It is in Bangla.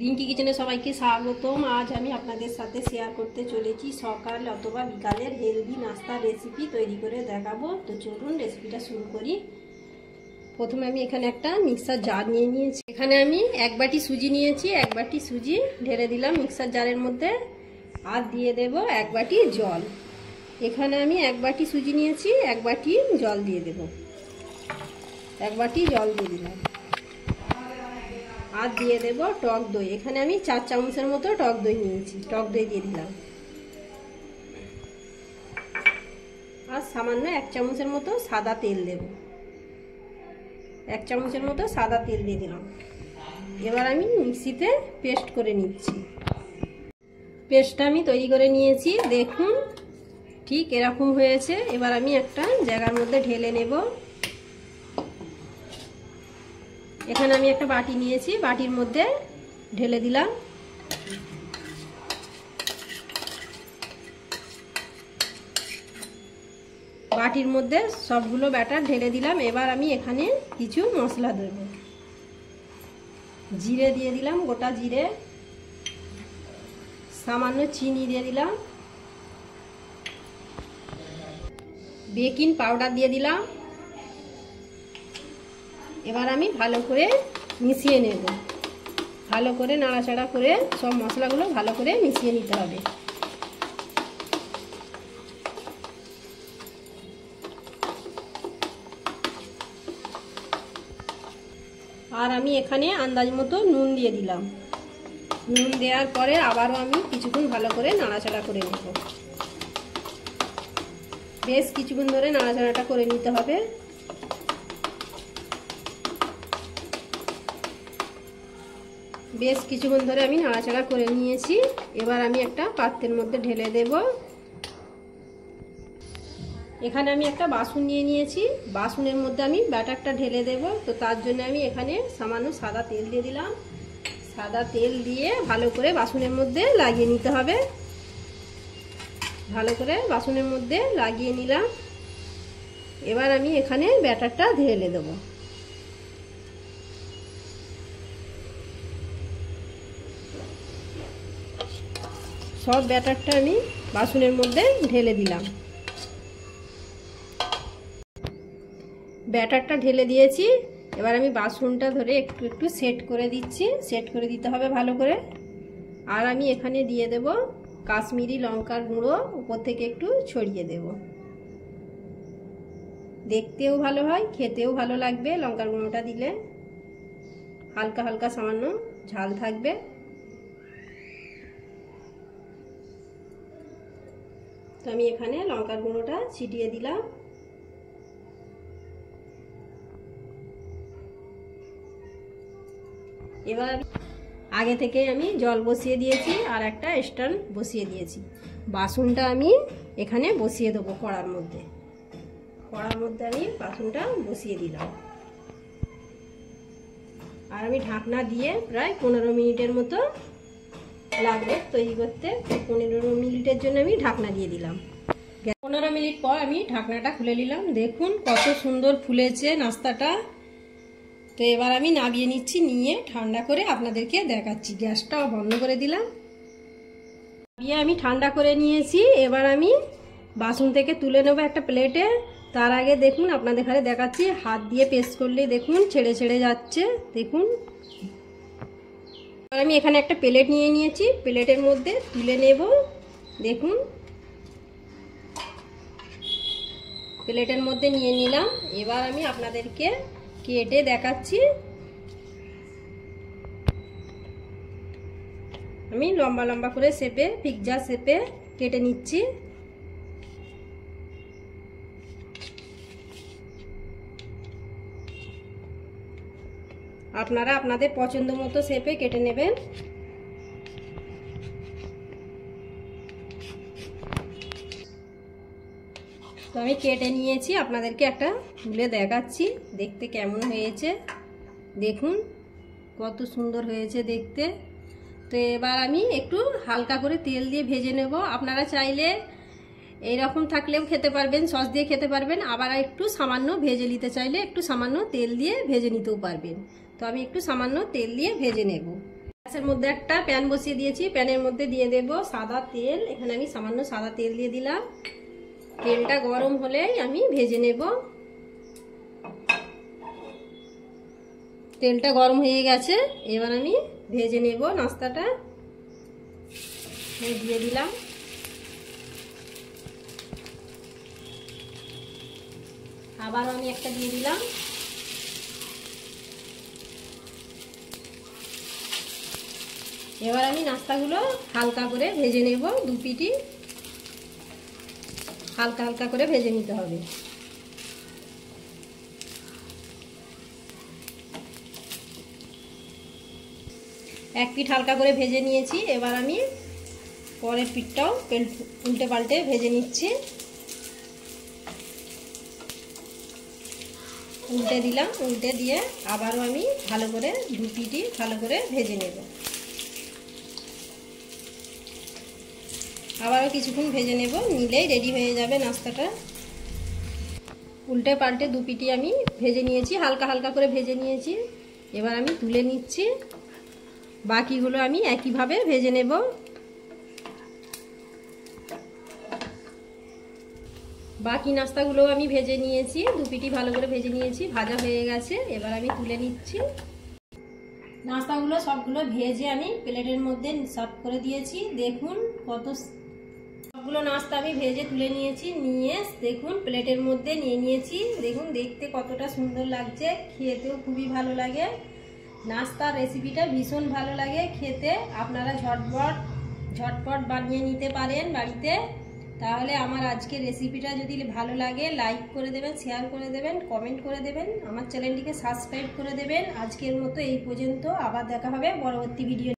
রিঙ্কি কিচেনে সবাইকে স্বাগতম। আজ আমি আপনাদের সাথে শেয়ার করতে চলেছি সকাল অথবা বিকালের হেলদি নাস্তার রেসিপি তৈরি করে দেখাবো। তো চলুন রেসিপিটা শুরু করি। প্রথমে আমি এখানে একটা মিক্সার জার নিয়ে নিয়েছি। এখানে আমি এক বাটি সুজি নিয়েছি। এক বাটি সুজি ঢেলে দিলাম মিক্সার জারের মধ্যে, আর দিয়ে দেব এক বাটি জল। এখানে আমি এক বাটি সুজি নিয়েছি, এক বাটি জল দিয়ে দেব। এক বাটি জল দিয়ে দিলাম, আর দিয়ে দেব টক দই। এখানে আমি 4 চামচের মতো টক দই নিয়েছি, টক দই দিয়ে দিলাম। আর সামান্য 1 চামচের মতো সাদা তেল দেব। 1 চামচের মতো সাদা তেল দিয়ে দিলাম। এবার আমি মিক্সিতে পেস্ট করে নিচ্ছি। পেস্টটা আমি তৈরি করে নিয়েছি, দেখুন ঠিক এরকম হয়েছে। এবার আমি একটা জায়গার মধ্যে ঢেলে নেব। এখানে আমি একটা বাটি নিয়েছি, বাটির মধ্যে ঢেলে দিলাম। বাটির মধ্যে সবগুলো ব্যাটার ঢেলে দিলাম। এবার আমি এখানে কিছু মশলা দেব। জিরে দিয়ে দিলাম, গোটা জিরে। সামান্য চিনি দিয়ে দিলাম। বেকিং পাউডার দিয়ে দিলাম। এবার আমি ভালো করে মিশিয়ে নেব। ভালো করে নাড়াচাড়া করে সব মশলাগুলো ভালো করে মিশিয়ে নিতে হবে। আর আমি এখানে আন্দাজ মতো নুন দিয়ে দিলাম। নুন দেওয়ার পরে আবারও আমি কিছুক্ষণ ভালো করে নাড়াচাড়া করে নেব। বেশ কিছুক্ষণ ধরে নাড়াচাড়াটা করে নিতে হবে। বেশ কিছুক্ষণ ধরে আমি নাড়াচাড়া করে নিয়েছি। এবার আমি একটা পাত্রের মধ্যে ঢেলে দেব। এখানে আমি একটা বাসন নিয়ে নিয়েছি, বাসনের মধ্যে আমি ব্যাটারটা ঢেলে দেব। তো তার জন্য আমি এখানে সামান্য সাদা তেল দিয়ে দিলাম। সাদা তেল দিয়ে ভালো করে বাসনের মধ্যে লাগিয়ে নিতে হবে। ভালো করে বাসনের মধ্যে লাগিয়ে নিলাম। এবার আমি এখানে ব্যাটারটা ঢেলে দেব। সব ব্যাটারটা আমি বাসনের মধ্যে ঢেলে দিলাম। ব্যাটারটা ঢেলে দিয়েছি। এবার আমি বাসনটা ধরে একটু একটু সেট করে দিচ্ছি। সেট করে দিতে হবে ভালো করে। আর আমি এখানে দিয়ে দেব কাশ্মীরি লঙ্কার গুঁড়ো, উপর থেকে একটু ছড়িয়ে দেব। দেখতেও ভালো হয়, খেতেও ভালো লাগবে লঙ্কার গুঁড়োটা দিলে। হালকা হালকা সামান্য ঝাল থাকবে। তো আমি এখানে লঙ্কার গুঁড়োটা ছিটিয়ে দিলাম। এবার আগে থেকে আমি জল বসিয়ে দিয়েছি, আর একটা স্ট্যান্ড বসিয়ে দিয়েছি। বাসনটা আমি এখানে বসিয়ে দেবো কড়ার মধ্যে। কড়ার মধ্যে আমি বাসনটা বসিয়ে দিলাম। আর আমি ঢাকনা দিয়ে প্রায় 15 মিনিটের মতো লাগবে তৈরি করতে। 15 মিনিটের জন্য আমি ঢাকনা দিয়ে দিলাম। 15 মিনিট পর আমি ঢাকনাটা খুলে নিলাম। দেখুন কত সুন্দর ফুলেছে নাস্তাটা। তো এবার আমি নামিয়ে নিচ্ছি, নিয়ে ঠান্ডা করে আপনাদেরকে দেখাচ্ছি। গ্যাসটাও বন্ধ করে দিলাম। নামিয়ে আমি ঠান্ডা করে নিয়েছি। এবার আমি বাসন থেকে তুলে নেবো একটা প্লেটে। তার আগে দেখুন আপনাদের এখানে দেখাচ্ছি, হাত দিয়ে পেস্ট করলে দেখুন ছেড়ে ছেড়ে যাচ্ছে। দেখুন এবার আমি এখানে একটা প্লেট নিয়ে নিয়েছি, প্লেটের মধ্যে তুলে নেব। দেখুন প্লেটের মধ্যে নিয়ে নিলাম। এবার আমি আপনাদেরকে কেটে দেখাচ্ছি। আমি লম্বা লম্বা করে শেপে, পিৎজা শেপে কেটে নিচ্ছি। আপনারা আপনাদের পছন্দ মতো শেপে কেটে নেবেন। তো আমি কেটে নিয়েছি, আপনাদেরকে একটা তুলে দেখাচ্ছি দেখতে কেমন হয়েছে। দেখুন কত সুন্দর হয়েছে দেখতে। তো এবার আমি একটু হালকা করে তেল দিয়ে ভেজে নেব। আপনারা চাইলে এইরকম থাকলেও খেতে পারবেন, সস দিয়ে খেতে পারবেন। আবার একটু সামান্য ভেজে নিতে চাইলে একটু সামান্য তেল দিয়ে ভেজে নিতেও পারবেন। তো আমি একটু সামান্য তেল দিয়ে ভেজে নেব। গ্যাসের মধ্যে একটা প্যান বসিয়ে দিয়েছি, প্যানের মধ্যে দিয়ে দেব সাদা তেল। এখানে আমি সামান্য সাদা তেল দিয়ে দিলাম। তেলটা গরম হলেই আমি ভেজে নেব। তেলটা গরম হয়ে গেছে, এবার আমি ভেজে নেব নাস্তাটা। দিয়ে দিলাম। আবার আমি একটা দিয়ে দিলাম। এবার আমি নাস্তাগুলো হালকা করে ভেজে নেব। দু পিঠই হালকা হালকা করে ভেজে নিতে হবে। এক পিঠ হালকা করে ভেজে নিয়েছি, এবার আমি পরের পিঠটাও উল্টে পাল্টে ভেজে নিচ্ছি। উল্টে দিলাম, উল্টে দিয়ে আবারও আমি ভালো করে দু পিঠই ভালো করে ভেজে নেব। আবারও কিছুক্ষণ ভেজে নেব, নিলেই রেডি হয়ে যাবে নাস্তাটা। উল্টে পাল্টে দু পিঠই আমি ভেজে নিয়েছি, হালকা হালকা করে ভেজে নিয়েছি। এবার আমি তুলে নিচ্ছি। বাকিগুলো আমি একইভাবে ভেজে নেব। বাকি নাস্তাগুলো আমি ভেজে নিয়েছি, দু পিঠই ভালো করে ভেজে নিয়েছি, ভাজা হয়ে গেছে। এবার আমি তুলে নিচ্ছি। নাস্তাগুলো সবগুলো ভেজে আমি প্লেটের মধ্যে সার্ভ করে দিয়েছি। দেখুন সবগুলো নাস্তা আমি ভেজে তুলে নিয়েছি। নিয়ে দেখুন প্লেটের মধ্যে নিয়ে নিয়েছি। দেখুন দেখতে কতটা সুন্দর লাগছে, খেতেও খুবই ভালো লাগে। নাস্তার রেসিপিটা ভীষণ ভালো লাগে খেতে। আপনারা ঝটপট বানিয়ে নিতে পারেন বাড়িতে। তাহলে আমার আজকের রেসিপিটা যদি ভালো লাগে লাইক করে দেবেন, শেয়ার করে দেবেন, কমেন্ট করে দেবেন, আমার চ্যানেলটিকে সাবস্ক্রাইব করে দেবেন। আজকের মতো এই পর্যন্ত, আবার দেখা হবে পরবর্তী ভিডিও।